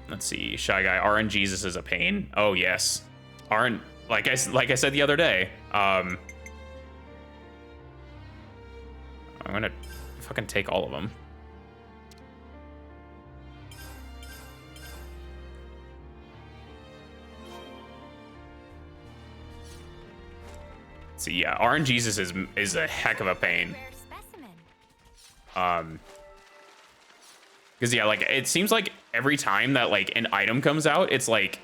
Let's see. Shy Guy. RNGesus is a pain. Oh, yes. Like I said the other day, I'm gonna fucking take all of them. So yeah, RNGesus is a heck of a pain. Because yeah, like it seems like every time that like an item comes out, it's like,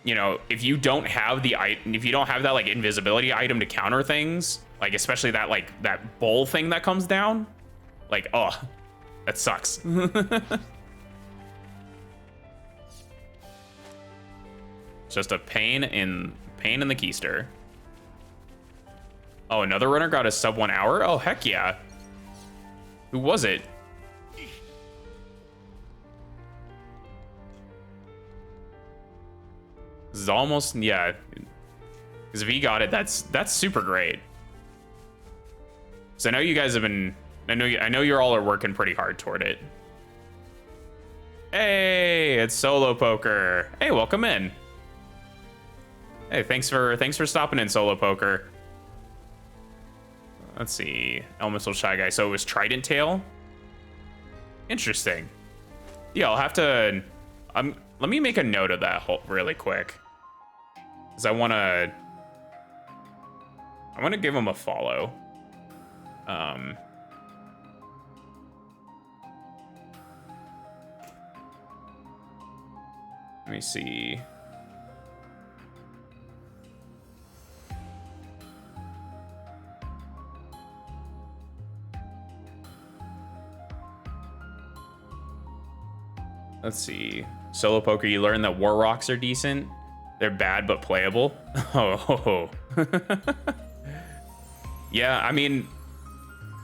you know, if you don't have that like invisibility item to counter things, like especially that like that bowl thing that comes down, like, oh, that sucks. It's just a pain in the keister. Oh, another runner got a sub 1 hour? Oh, heck yeah. Who was it? This is almost, yeah. Because if he got it, that's super great. So I know you guys have been, I know you all are working pretty hard toward it. Hey, it's Solo Poker. Hey, welcome in. Hey, thanks for stopping in, Solo Poker. Let's see. Elemental Shy Guy. So it was Trident Tail. Interesting. Yeah, I'll have to. Let me make a note of that really quick, because I wanna give him a follow. Let me see. Let's see. Solo Poker, you learn that War Rocks are decent. They're bad but playable. Oh. Yeah, I mean,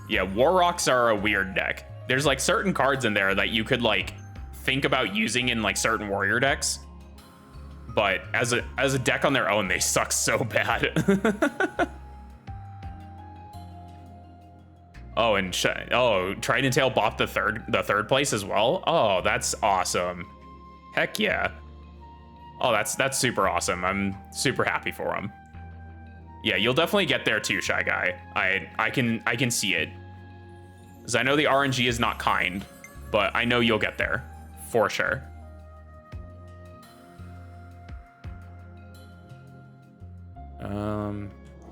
yeah, War Rocks are a weird deck. There's like certain cards in there that you could like think about using in like certain warrior decks, but as a deck on their own, they suck so bad. Oh, and Trident Tail bought the third place as well. Oh, that's awesome. Heck yeah. Oh, that's super awesome. I'm super happy for him. Yeah, you'll definitely get there too, Shy Guy. I can see it. Because I know the RNG is not kind, but I know you'll get there for sure.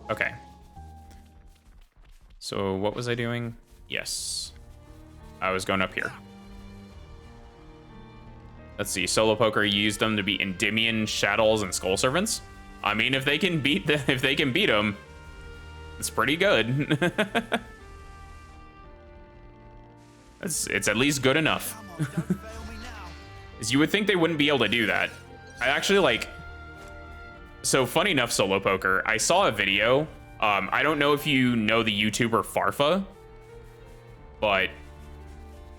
Okay. So what was I doing? Yes. I was going up here. Let's see. Solo Poker used them to beat Endymion, Shadows, and Skull Servants. I mean, if they can beat them, it's pretty good. It's at least good enough. As you would think they wouldn't be able to do that. I actually like. So funny enough, Solo Poker, I saw a video. I don't know if you know the YouTuber Farfa, but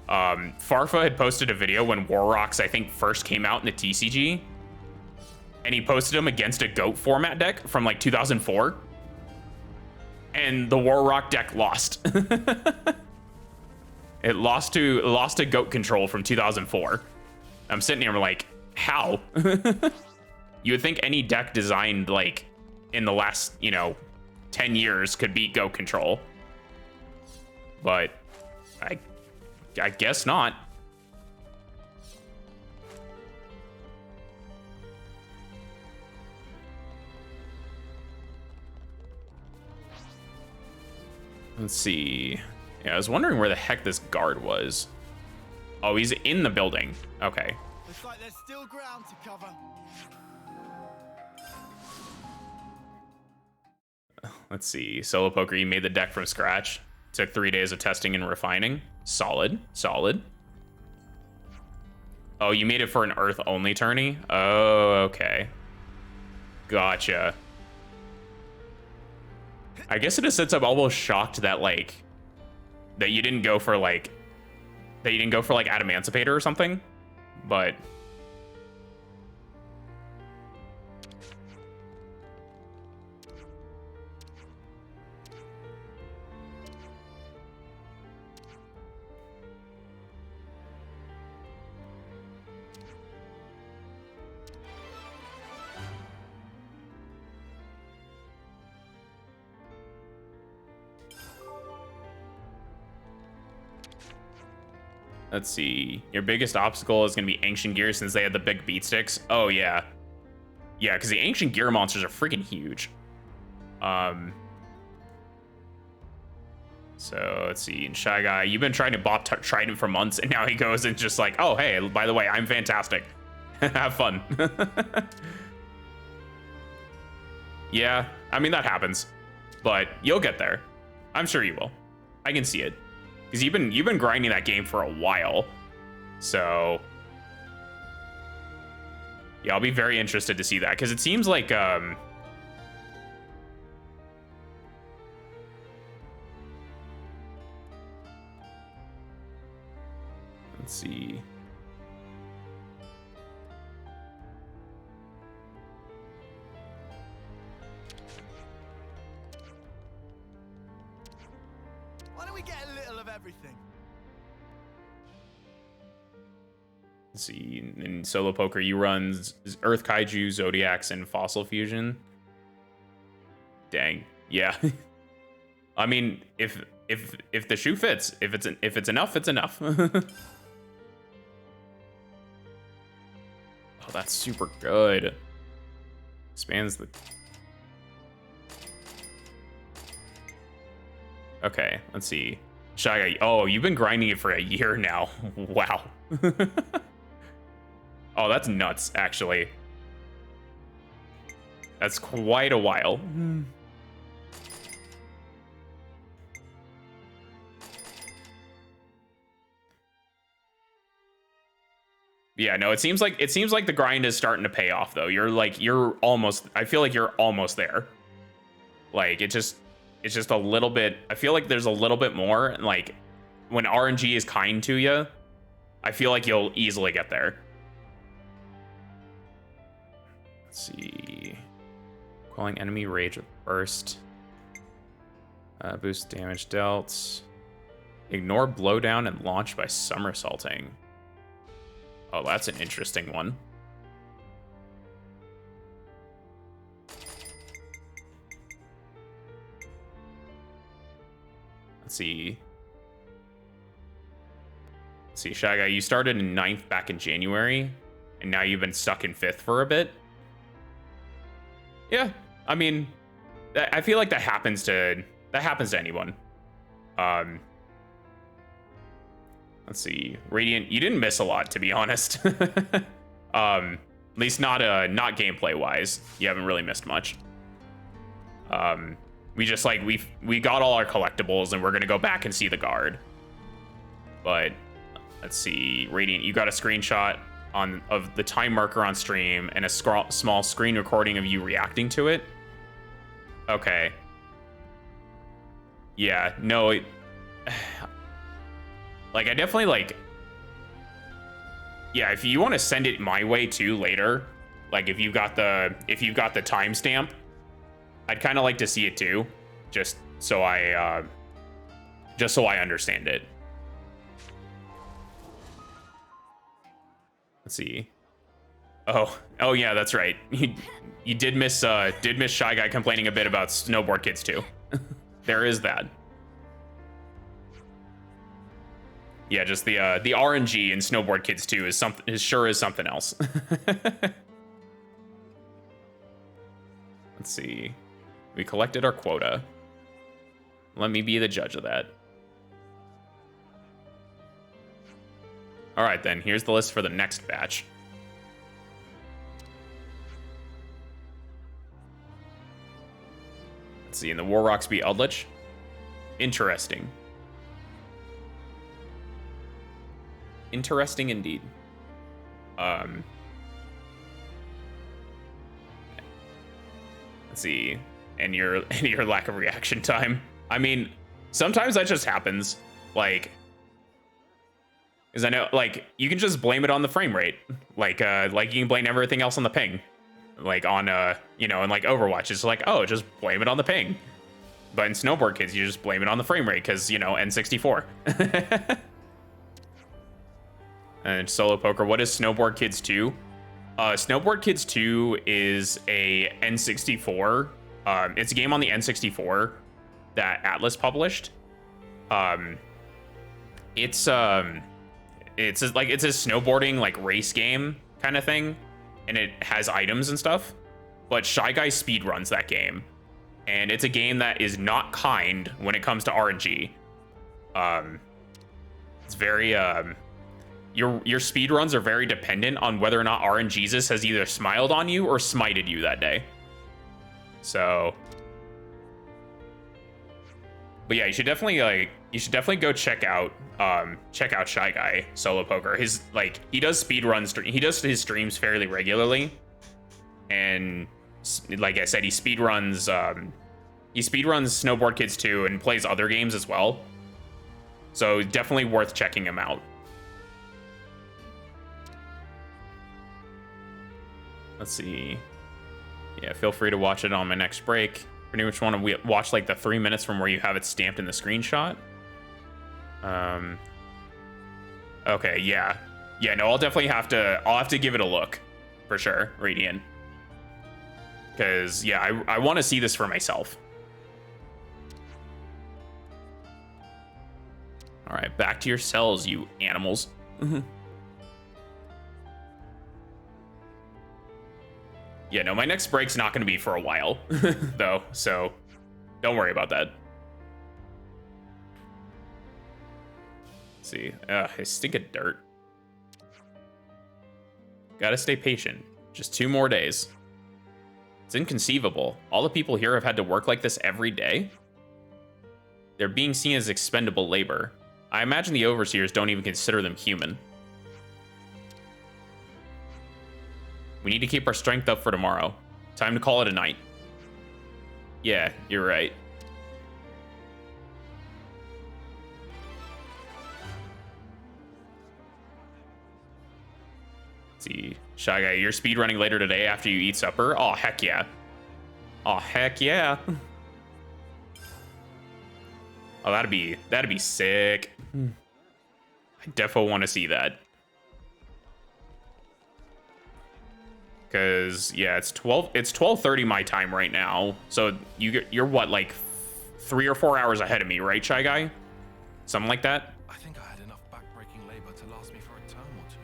Farfa had posted a video when War Rocks, I think, first came out in the TCG, and he posted them against a GOAT format deck from like 2004, and the War Rock deck lost. It lost to GOAT control from 2004. I'm sitting here, I'm like, how? You would think any deck designed like in the last, 10 years could beat GOAT control, but I guess not. Let's see. Yeah, I was wondering where the heck this guard was. Oh, he's in the building. Okay. Looks like there's still ground to cover. Let's see. Solo Poker, you made the deck from scratch. Took 3 days of testing and refining. Solid. Oh, you made it for an Earth-only tourney? Oh, okay. Gotcha. I guess in a sense, I'm almost shocked that, that you didn't go for, Adamantipator or something. But... Let's see. Your biggest obstacle is going to be Ancient Gear since they had the big beat sticks. Oh, yeah. Yeah, because the Ancient Gear monsters are freaking huge. So let's see. Shy Guy, you've been trying to bop Trident for months, and now he goes and just like, oh, hey, by the way, I'm fantastic. Have fun. Yeah, I mean, that happens. But you'll get there. I'm sure you will. I can see it. Because you've been grinding that game for a while. So yeah, I'll be very interested to see that. Because it seems like let's see. Why don't we get a little of everything? Let's see. In solo poker, you run Earth Kaiju, Zodiacs, and Fossil Fusion. Dang. Yeah. I mean, if the shoe fits, if it's enough, it's enough. Oh, that's super good. Expands the. Okay, let's see. Shy Guy. Oh, you've been grinding it for a year now. Wow. Oh, that's nuts, actually. That's quite a while. Yeah, no, it seems like the grind is starting to pay off though. You're almost, I feel like you're almost there. Like it's just a little bit, I feel like there's a little bit more, and like when RNG is kind to you, I feel like you'll easily get there. Let's see. Quelling enemy rage with burst. Boost damage dealt. Ignore blowdown and launch by somersaulting. Oh, that's an interesting one. Let's see. Let's see, Shy Guy, you started in 9th back in January, and now you've been stuck in 5th for a bit. Yeah, I mean, I feel like that happens to anyone. Let's see, Radiant, you didn't miss a lot, to be honest. At least not gameplay wise. You haven't really missed much. We just like we got all our collectibles, and we're gonna go back and see the guard. But let's see, Radiant, you got a screenshot of the time marker on stream and a small screen recording of you reacting to it. Okay. Yeah, no, like I definitely like, yeah, if you want to send it my way too later, like if you've got the timestamp, I'd kind of like to see it too, just so I understand it. Let's see. Oh yeah, that's right. You did miss Shy Guy complaining a bit about Snowboard Kids too. There is that. Yeah, just the RNG in Snowboard Kids 2 is something else. Let's see. We collected our quota. Let me be the judge of that. All right, then. Here's the list for the next batch. Let's see. In the War Rocks be Eldritch. Interesting. Interesting indeed. Let's see. And your lack of reaction time. I mean, sometimes that just happens. Like, because I know, like, you can just blame it on the frame rate. Like you can blame everything else on the ping. Like on you know, in like Overwatch, it's like, oh, just blame it on the ping. But in Snowboard Kids, you just blame it on the frame rate because, you know, N64. And solo poker, what is Snowboard Kids 2? Snowboard Kids 2 is a N64. It's a game on the N64 that Atlas published. It's it's a snowboarding like race game kind of thing, and it has items and stuff. But Shy Guy speedruns that game, and it's a game that is not kind when it comes to RNG. It's very your speedruns are very dependent on whether or not RNGesus has either smiled on you or smited you that day. So, but yeah, you should definitely go check out Shy Guy solo poker. His he does speedruns, he does his streams fairly regularly, and like I said, he speedruns Snowboard Kids 2 and plays other games as well. So definitely worth checking him out. Let's see. Yeah, feel free to watch it on my next break. Pretty much want to watch like the 3 minutes from where you have it stamped in the screenshot. Okay, yeah. Yeah, no, I'll have to give it a look for sure, Radiant. Because yeah, I want to see this for myself. All right, back to your cells, you animals. Yeah, no, my next break's not going to be for a while, though, so don't worry about that. Let's see. I stink of dirt. Gotta stay patient. Just 2 more days. It's inconceivable. All the people here have had to work like this every day. They're being seen as expendable labor. I imagine the overseers don't even consider them human. We need to keep our strength up for tomorrow. Time to call it a night. Yeah, you're right. Let's see. Shy Guy, you're speedrunning later today after you eat supper? Oh, heck yeah. Oh, heck yeah. Oh, that'd be sick. I defo want to see that. Because yeah, it's 12:30 my time right now. So you're what, like 3 or 4 hours ahead of me, right, Shy Guy? Something like that. I think I had enough backbreaking labor to last me for a term or 2.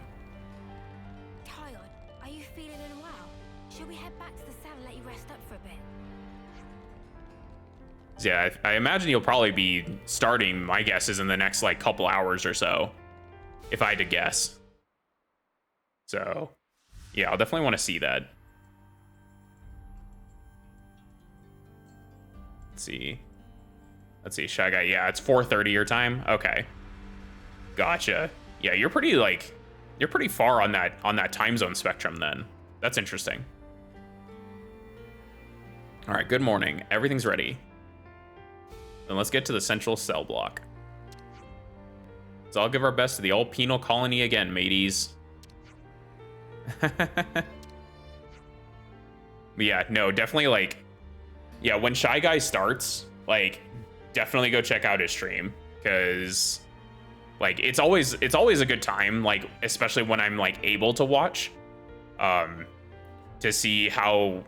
Tired? Are you feeling unwell? Should we head back to the cell and let you rest up for a bit? Yeah, I imagine you'll probably be starting, my guess is in the next like couple hours or so, if I had to guess. So yeah, I'll definitely want to see that. Let's see, Shy Guy. Yeah, it's 4:30 your time. Okay, gotcha. Yeah, you're pretty far on that time zone spectrum then. That's interesting. All right, good morning. Everything's ready. Then let's get to the central cell block. So I'll give our best to the old penal colony again, mateys. But yeah, no, definitely yeah, when Shy Guy starts, definitely go check out his stream, because it's always a good time, especially when I'm able to watch, to see how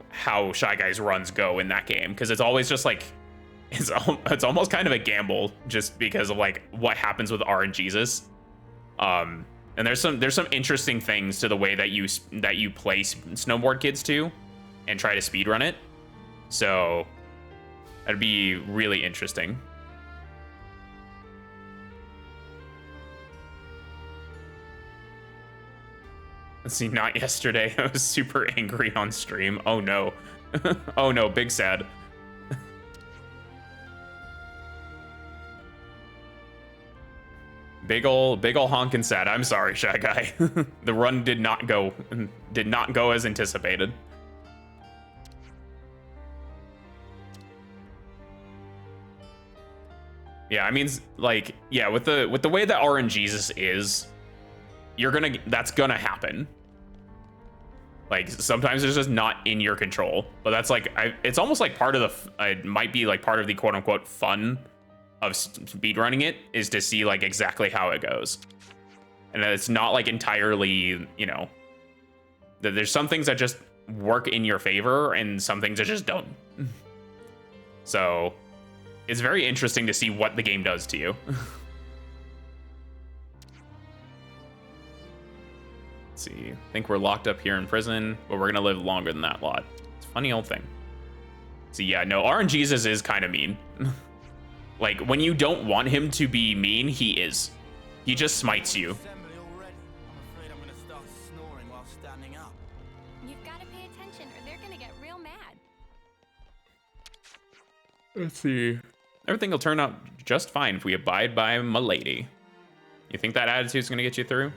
Shy Guy's runs go in that game, because it's always just it's almost kind of a gamble, just because of what happens with RNGesus. And there's some interesting things to the way that you play Snowboard Kids 2 and try to speedrun it. So that'd be really interesting. Let's see, not yesterday. I was super angry on stream. Oh no. Oh no, big sad. Big ol' honkin' sad. I'm sorry, Shy Guy. The run did not go as anticipated. Yeah, I mean, yeah, with the way that RNGesus is, that's gonna happen. Sometimes it's just not in your control, but that's it's almost part of it might be part of the quote unquote fun of speedrunning it, is to see exactly how it goes, and that it's not entirely, that there's some things that just work in your favor and some things that just don't. So it's very interesting to see what the game does to you. Let's see. I think we're locked up here in prison, but we're gonna live longer than that lot. It's a funny old thing. So yeah, no, RNGesus is kind of mean. Like, when you don't want him to be mean, he is. He just smites you. You've got to pay attention or they're gonna get real mad. Let's see. Everything will turn out just fine if we abide by Milady. You think that attitude's gonna get you through?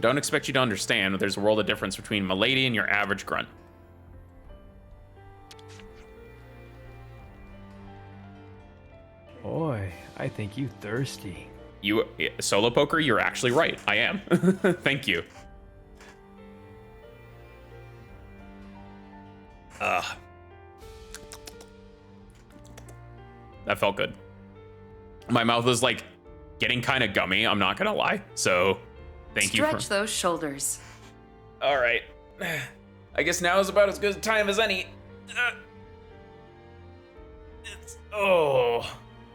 Don't expect you to understand, but there's a world of difference between Milady and your average grunt. Boy, I think you thirsty. You, Solo Poker, you're actually right. I am. Thank you. That felt good. My mouth was like getting kind of gummy, I'm not gonna lie. So thank you. Stretch those shoulders. All right. I guess now is about as good a time as any. Oh,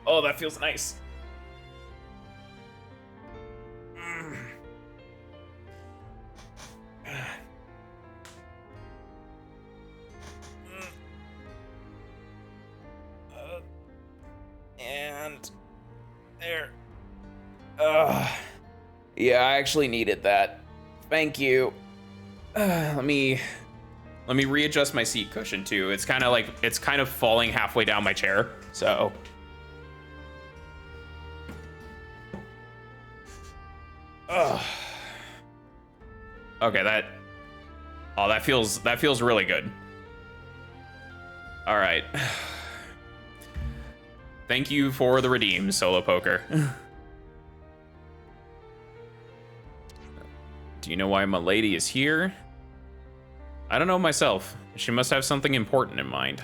that feels nice. And there. Yeah, I actually needed that. Thank you. Let me readjust my seat cushion too. It's kind of falling halfway down my chair. So okay, that feels really good. All right. Thank you for the redeem, Solo Poker. Do you know why Milady is here? I don't know myself. She must have something important in mind.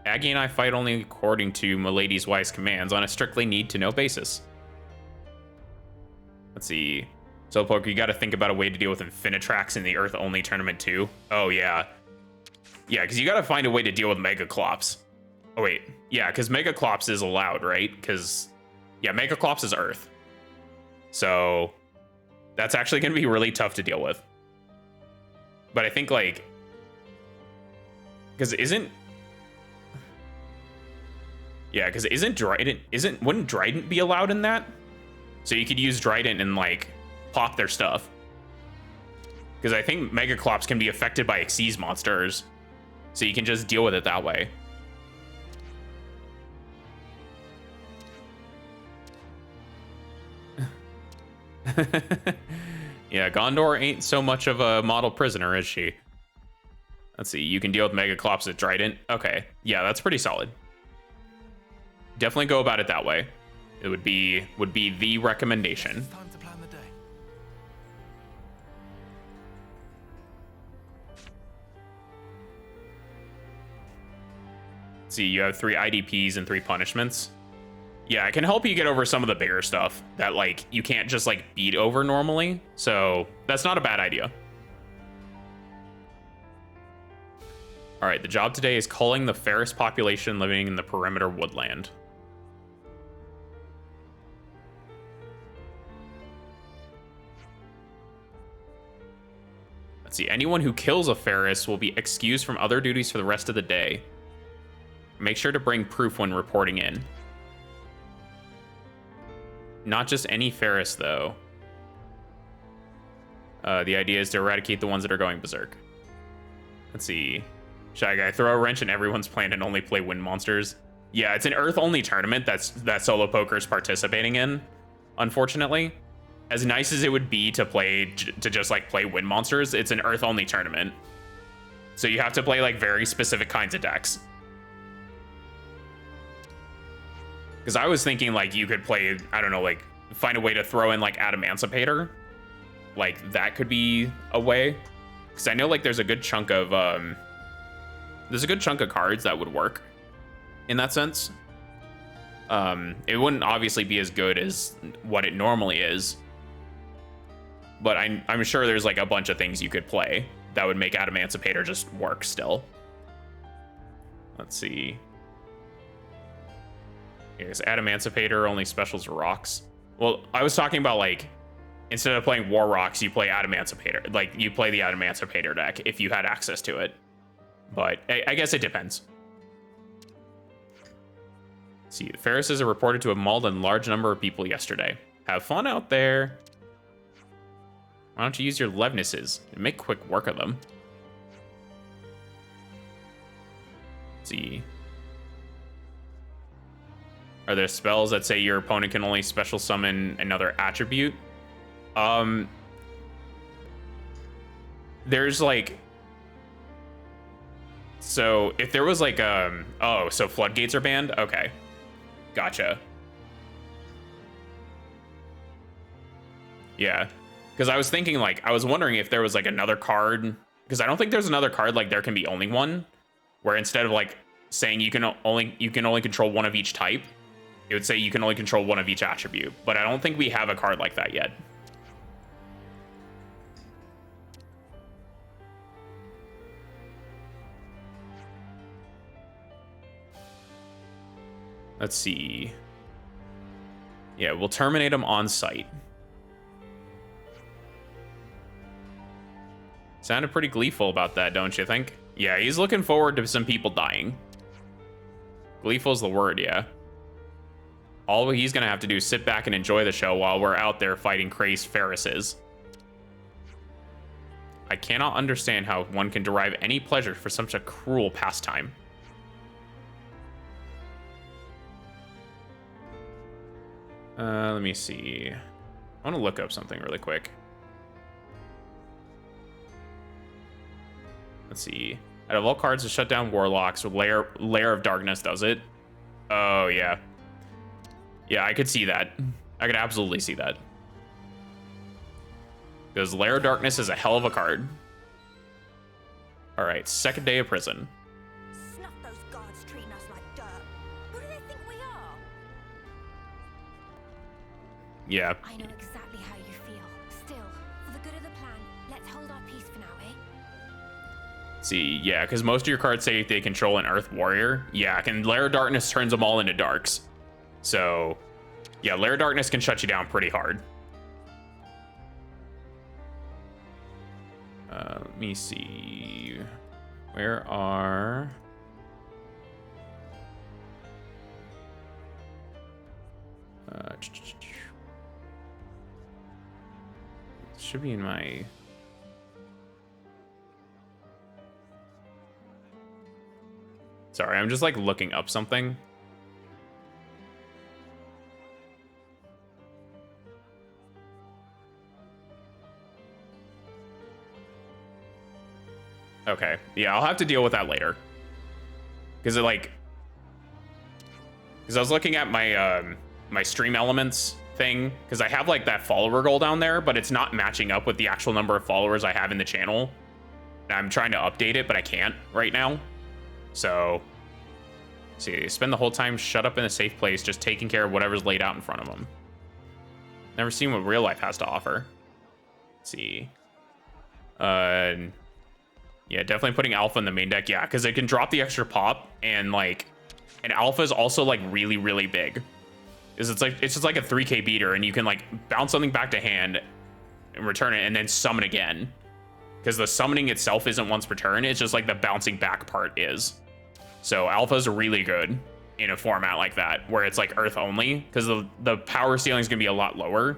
Aggie and I fight only according to Milady's wise commands on a strictly need-to-know basis. Let's see. Solo Poker, you gotta think about a way to deal with Infinitrax in the Earth-only tournament too. Oh, yeah. Yeah, because you gotta find a way to deal with Megaclops. Oh, wait. Yeah, because Megaclops is allowed, right? Because, yeah, Megaclops is Earth. So that's actually going to be really tough to deal with. But I think, like, because wouldn't Drident be allowed in that? So you could use Drident and, like, pop their stuff. Because I think Megaclops can be affected by Xyz monsters. So you can just deal with it that way. Yeah, Gondor ain't so much of a model prisoner, is she? Let's see, you can deal with Megaclops with Trident. Okay, yeah, that's pretty solid. Definitely go about it that way. It would be the recommendation. It's time to plan the day. Let's see, you have 3 IDPs and 3 punishments. Yeah, I can help you get over some of the bigger stuff that, like, you can't just, like, beat over normally. So that's not a bad idea. All right, the job today is culling the fairest population living in the perimeter woodland. Let's see, anyone who kills a Ferris will be excused from other duties for the rest of the day. Make sure to bring proof when reporting in. Not just any Ferris, though. The idea is to eradicate the ones that are going berserk. Let's see. Shy Guy, throw a wrench in everyone's plan and only play wind monsters. Yeah, it's an Earth-only tournament that Solo Poker's participating in, unfortunately. As nice as it would be to just, like, play wind monsters, it's an Earth-only tournament. So you have to play, like, very specific kinds of decks. Because I was thinking, like, you could play, I don't know, like, find a way to throw in, like, Adamancipator. Like, that could be a way. Because I know, like, there's a good chunk of cards that would work in that sense. It wouldn't obviously be as good as what it normally is. But I'm sure there's, like, a bunch of things you could play that would make Adamancipator just work still. Let's see. Yes, Adamancipator only specials rocks. Well, I was talking about, like, instead of playing War Rocks, you play Adamancipator. Like, you play the Adamancipator deck if you had access to it. But I guess it depends. Let's see, the Ferrises are reported to have mauled a large number of people yesterday. Have fun out there. Why don't you use your Levnesses and make quick work of them? Let's see. Are there spells that say your opponent can only special summon another attribute? There's like... So, if there was like, oh, so floodgates are banned? Okay. Gotcha. Yeah. Because I was thinking, like, I was wondering if there was like another card, because I don't think there's another card like there can be only one, where instead of like saying you can only control one of each type, it would say you can only control one of each attribute. But I don't think we have a card like that yet. Let's see. Yeah, we'll terminate him on site. Sounded pretty gleeful about that, don't you think? Yeah, he's looking forward to some people dying. Gleeful's the word, yeah. All he's gonna have to do is sit back and enjoy the show while we're out there fighting crazed Ferrises. I cannot understand how one can derive any pleasure for such a cruel pastime. Let me see. I want to look up something really quick. Let's see. Out of all cards to shut down Warlocks, Lair of Darkness does it. Oh, yeah. Yeah, I could see that. I could absolutely see that. Because Lair of Darkness is a hell of a card. Alright, second day of prison. Snuff those guards treating us like dirt. Who do they think we are? Yeah. I know exactly how you feel. Still, for the good of the plan, let's hold our peace for now, eh? See, yeah, because most of your cards say they control an Earth Warrior. Yeah, Lair of Darkness turns them all into Darks. So, yeah, Lair of Darkness can shut you down pretty hard. Let me see. Where are... should be in my... Sorry, I'm just like looking up something. Okay, yeah, I'll have to deal with that later. Because I was looking at my my stream elements thing, because I have like that follower goal down there, but it's not matching up with the actual number of followers I have in the channel. And I'm trying to update it, but I can't right now. So, see, spend the whole time shut up in a safe place, just taking care of whatever's laid out in front of them. Never seen what real life has to offer. Let's see. Yeah, definitely putting Alpha in the main deck. Yeah, because it can drop the extra pop, and like, and Alpha is also like really, really big. Is it's just like a 3K beater, and you can like bounce something back to hand and return it, and then summon again. Because the summoning itself isn't once per turn, it's just like the bouncing back part is. So Alpha's really good in a format like that, where it's like Earth only, because the power ceiling is gonna be a lot lower.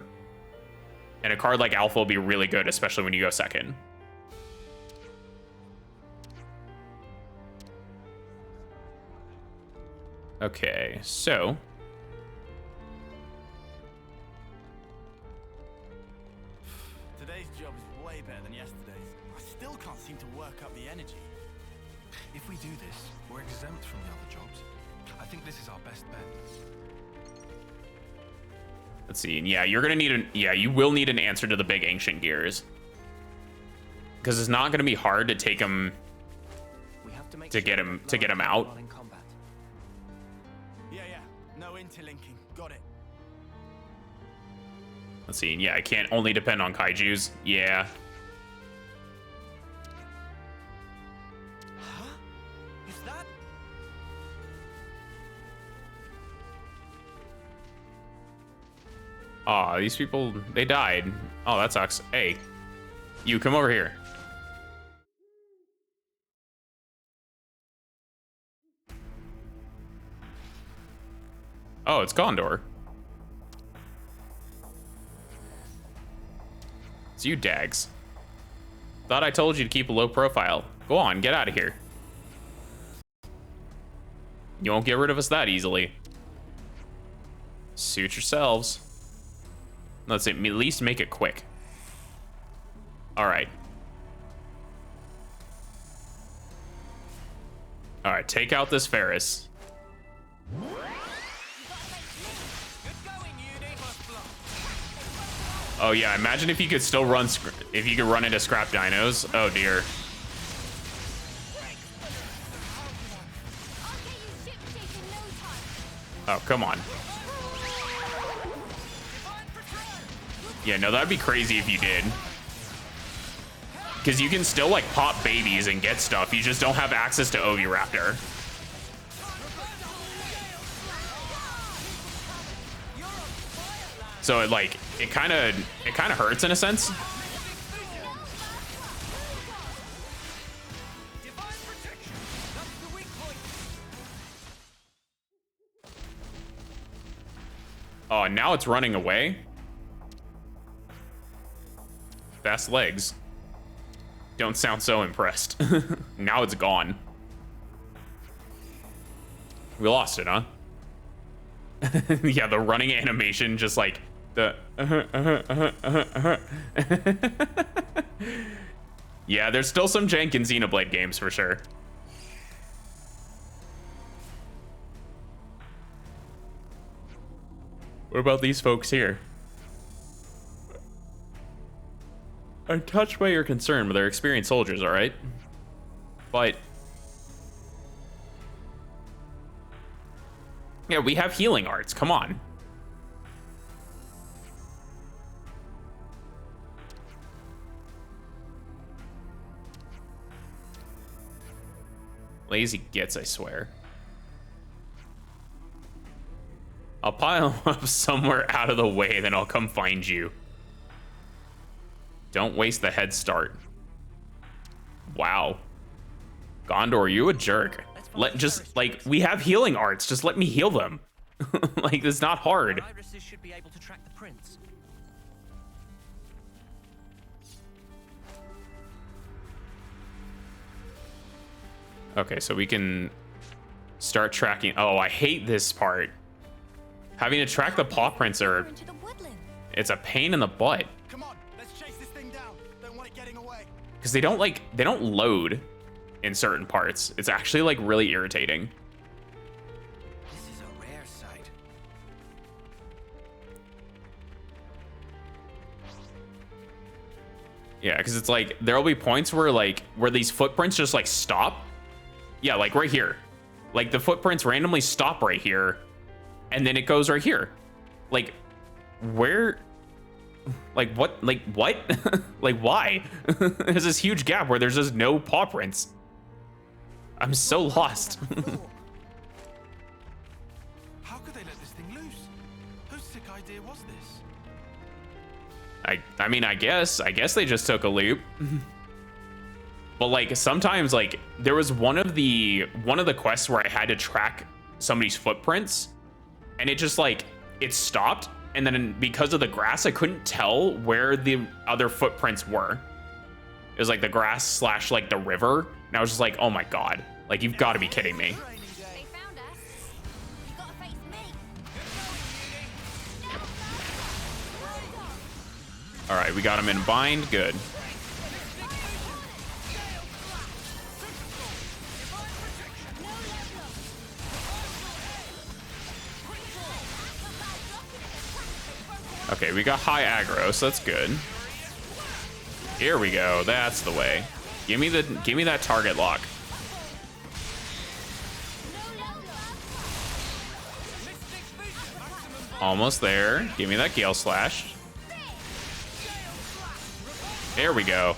And a card like Alpha will be really good, especially when you go second. Okay, so Today's job is way better than yesterday's. I still can't seem to work up the energy. If we do this, we're exempt from the other jobs. I think this is our best bet. let's see. And yeah, you're gonna need you will need an answer to the big ancient gears, because it's not gonna be hard to take him to get him out. Yeah. No interlinking. Got it. Let's see. Yeah, I can't only depend on kaijus. Yeah. Huh? Is that? Aw, these people, they died. Oh, that sucks. Hey, you come over here. Oh, it's Gondor. It's you, Dags. Thought I told you to keep a low profile. Go on, get out of here. You won't get rid of us that easily. Suit yourselves. Let's at least make it quick. All right. All right, take out this Ferris. Oh yeah, imagine if you could still run, if you could run into scrap dinos. Oh dear. Oh, come on. Yeah, no, that'd be crazy if you did. Because you can still, like, pop babies and get stuff. You just don't have access to Oviraptor. So it, like, it kind of hurts in a sense. Oh, and now it's running away. Fast legs. Don't sound so impressed. Now it's gone. We lost it, huh? Yeah, the running animation, just like the. Yeah, there's still some jank in Xenoblade games for sure. What about these folks here? I'm touched by your concern, but they're experienced soldiers, all right? But yeah, we have healing arts. Come on. Lazy gits, I swear. I'll pile them up somewhere out of the way, then I'll come find you. Don't waste the head start. Wow. Gondor, you a jerk. Just, like, we have healing arts. Just let me heal them. Like, it's not hard. Irises should be able to track the prints. Okay, so we can start tracking. Oh, I hate this part. Having to track the paw prints are... It's a pain in the butt. Come on, let's chase this thing down. Don't want it getting away. Because they don't load in certain parts. It's actually, like, really irritating. This is a rare sight. Yeah, because it's like, there'll be points where these footprints just, like, stop. Yeah, like right here. Like, the footprints randomly stop right here. And then it goes right here. Like, where... Like, what? Like, what? Like, why? There's this huge gap where there's just no paw prints. I'm so lost. How could they let this thing loose? Whose sick idea was this? I mean, I guess they just took a loop. But, like, sometimes, like, there was one of the quests where I had to track somebody's footprints, and it just, like, it stopped, and then because of the grass, I couldn't tell where the other footprints were. It was like the grass slash like the river, and I was just like, oh my god, like, you've got to be kidding me. They found us. You gotta face me. All right, we got him in bind. Good. Okay, we got high aggro, so that's good. Here we go. That's the way. Give me that target lock. Almost there. Give me that Gale Slash. There we go.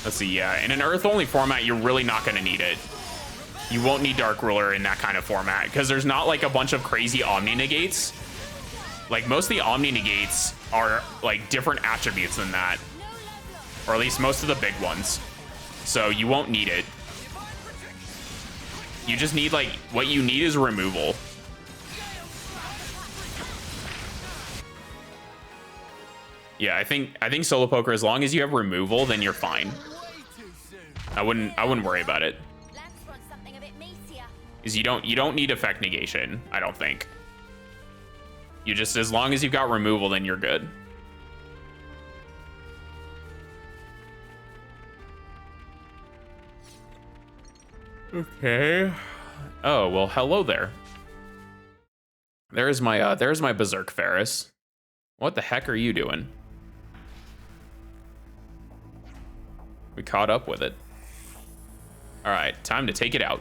Let's see, yeah. In an Earth-only format, you're really not going to need it. You won't need Dark Ruler in that kind of format, because there's not like a bunch of crazy Omni Negates. Like, most of the Omni Negates are like different attributes than that. Or at least most of the big ones. So you won't need it. You just need, like, what you need is removal. Yeah, I think solo poker, as long as you have removal, then you're fine. I wouldn't worry about it. Because you don't need effect negation, I don't think. You just, as long as you've got removal, then you're good. Okay. Oh, well, hello there. There's my Berserk Ferris. What the heck are you doing? We caught up with it. All right, time to take it out.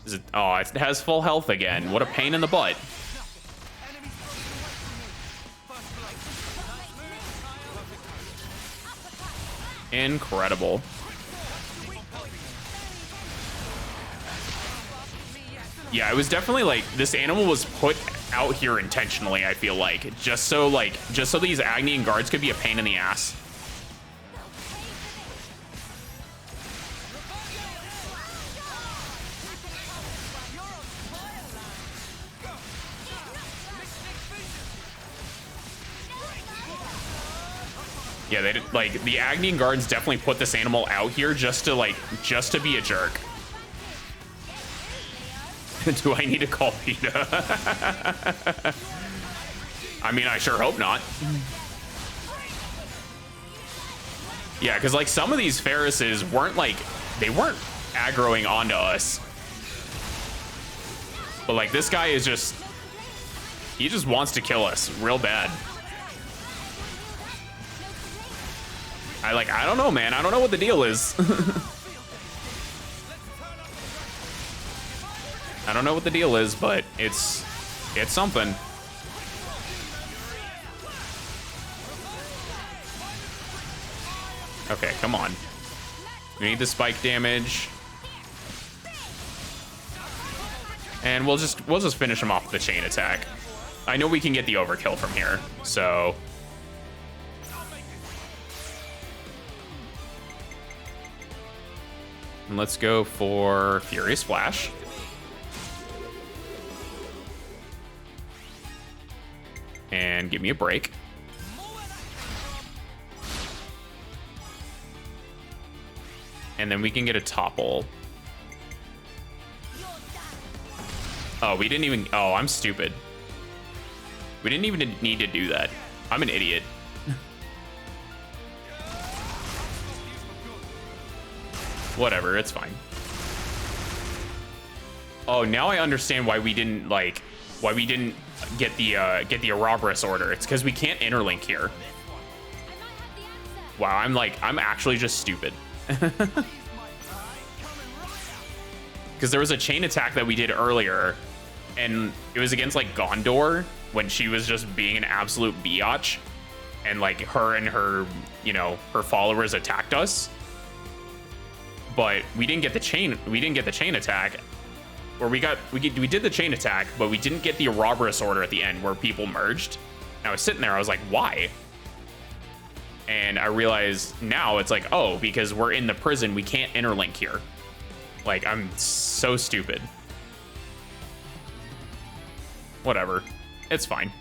Is it? Oh, it has full health again. What a pain in the butt. Incredible. Yeah, it was definitely like, this animal was put out here intentionally, I feel like. Just so these Agni guards could be a pain in the ass. Yeah, they did, like, the Agni guards definitely put this animal out here just to be a jerk. Do I need to call PETA? I mean, I sure hope not. Yeah, because like some of these Ferrises weren't aggroing onto us. But like this guy is just, he just wants to kill us real bad. I don't know, man. I don't know what the deal is. I don't know what the deal is, but it's something. Okay, come on. We need the spike damage. And we'll just finish him off with the chain attack. I know we can get the overkill from here, so. And let's go for Furious Flash. And give me a break. And then we can get a topple. Oh, we didn't even, oh, I'm stupid. We didn't even need to do that. I'm an idiot. Whatever, it's fine. Oh, now I understand why we didn't get the Ouroboros order. It's because we can't interlink here. Wow, I'm actually just stupid. Because there was a chain attack that we did earlier, and it was against like Gondor when she was just being an absolute biatch, and like her and her, her followers attacked us. But we didn't get the chain. We didn't get the chain attack. Or we did the chain attack, but we didn't get the Ouroboros order at the end where people merged. And I was sitting there, I was like, why? And I realized now it's like, oh, because we're in the prison, we can't interlink here. Like, I'm so stupid. Whatever. It's fine.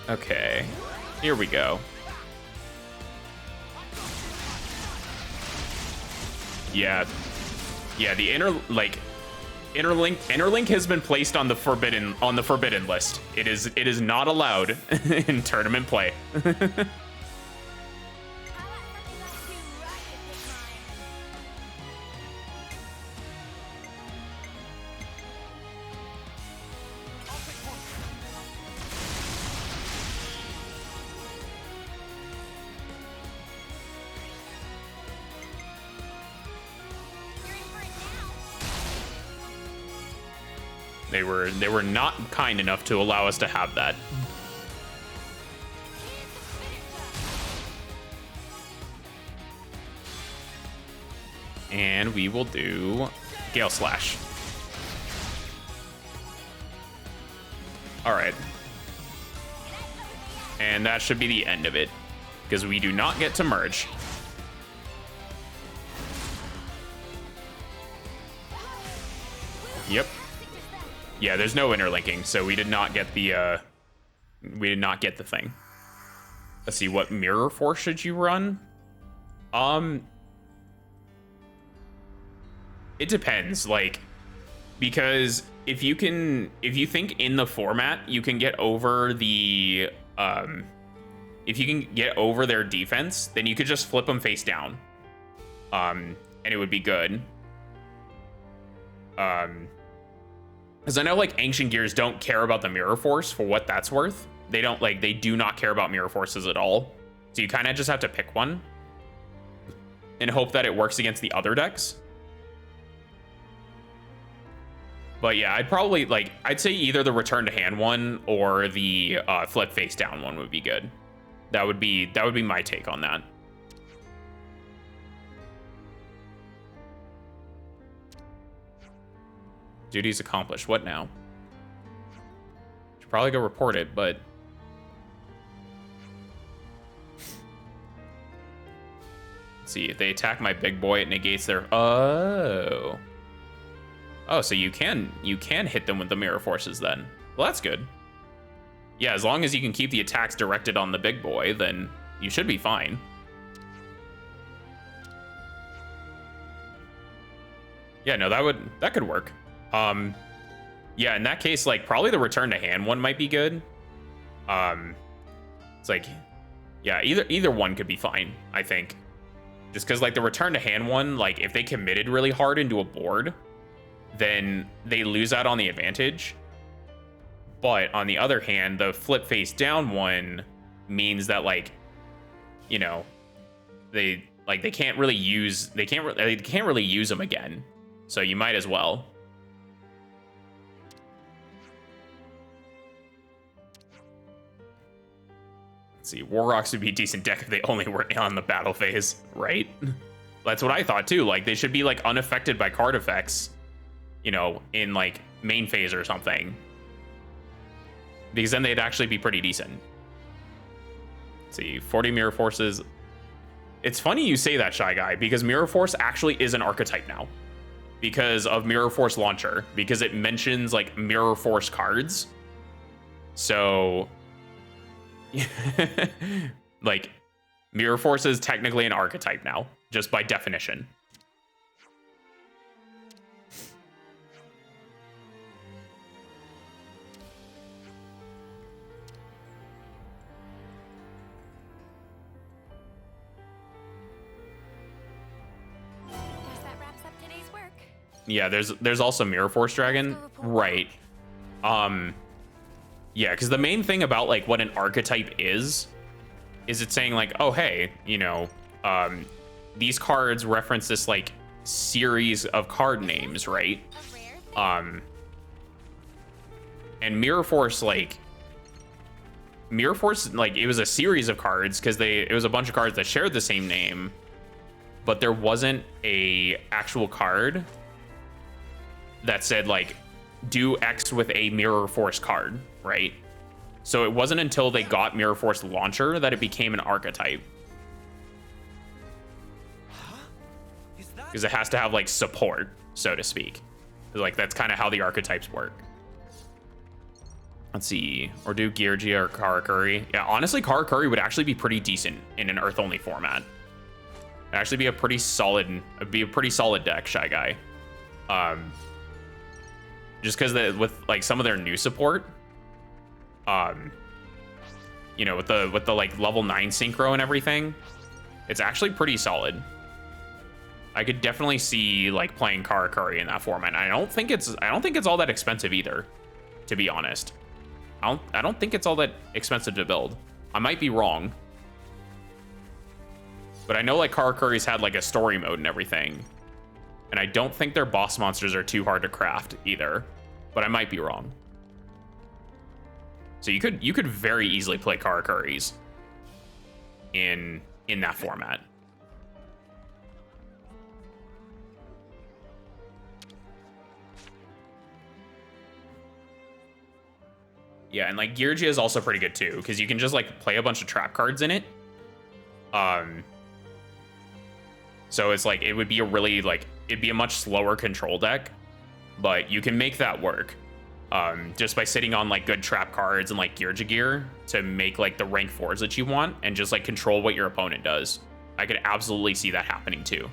Okay, here we go. Yeah, the interlink has been placed on the forbidden list. It is not allowed in tournament play. They were not kind enough to allow us to have that. And we will do Gale Slash. All right. And that should be the end of it, because we do not get to merge. Yep. Yeah, there's no interlinking, so we did not get the thing. Let's see, what mirror force should you run? It depends, like, because if you think in the format you can get over the if you can get over their defense, then you could just flip them face down, and it would be good. Because I know, like, Ancient Gears don't care about the mirror force for what that's worth. They do not care about mirror forces at all. So you kind of just have to pick one and hope that it works against the other decks. But yeah, I'd say either the return to hand one or the flip face down one would be good. That would be my take on that. Duty's accomplished. What now? Should probably go report it, but let's see, if they attack my big boy, it negates their oh, so you can hit them with the mirror forces then. Well, that's good. Yeah, as long as you can keep the attacks directed on the big boy, then you should be fine. Yeah, no, that could work. Yeah, in that case, like, probably the return to hand one might be good. It's like, yeah, either one could be fine, I think. Just because, like, the return to hand one, like, if they committed really hard into a board, then they lose out on the advantage. But on the other hand, the flip face down one means that, like, you know, they can't really use them again. So you might as well. Let's see, War Rocks would be a decent deck if they only were on the battle phase, right? That's what I thought too. Like, they should be, like, unaffected by card effects, you know, in, like, main phase or something. Because then they'd actually be pretty decent. Let's see, 40 Mirror Forces. It's funny you say that, Shy Guy, because Mirror Force actually is an archetype now. Because of Mirror Force Launcher. Because it mentions, like, Mirror Force cards. So like, Mirror Force is technically an archetype now, just by definition. That wraps up today's work. Yeah, there's also Mirror Force Dragon, right? Yeah, because the main thing about, like, what an archetype is it's saying, like, oh, hey, you know, these cards reference this, like, series of card names, right? And Mirror Force, like, it was a series of cards because it was a bunch of cards that shared the same name, but there wasn't a actual card that said, like, do X with a Mirror Force card, right? So it wasn't until they got Mirror Force Launcher that it became an archetype. Because it has to have, like, support, so to speak. Like, that's kind of how the archetypes work. Let's see. Or do Geargia or Karakuri. Yeah, honestly, Karakuri would actually be pretty decent in an Earth-only format. It'd actually be a pretty solid deck, Shy Guy. Just because with, like, some of their new support, you know, with the like level 9 synchro and everything, it's actually pretty solid. I could definitely see, like, playing Karakuri in that format. I don't think it's all that expensive either, to be honest. I don't think it's all that expensive to build. I might be wrong, but I know, like, Karakuri's had, like, a story mode and everything, and I don't think their boss monsters are too hard to craft either. but I might be wrong. So you could very easily play Karakuris in that format. Yeah, and like Geargia is also pretty good too, because you can just like play a bunch of trap cards in it. So it's like it would be a really like it'd be a much slower control deck, but you can make that work. Just by sitting on like good trap cards and like Geargia gear to make like the rank 4s that you want and just like control what your opponent does. I could absolutely see that happening too.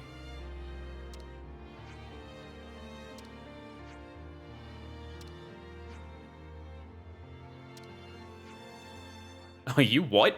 Oh, you what?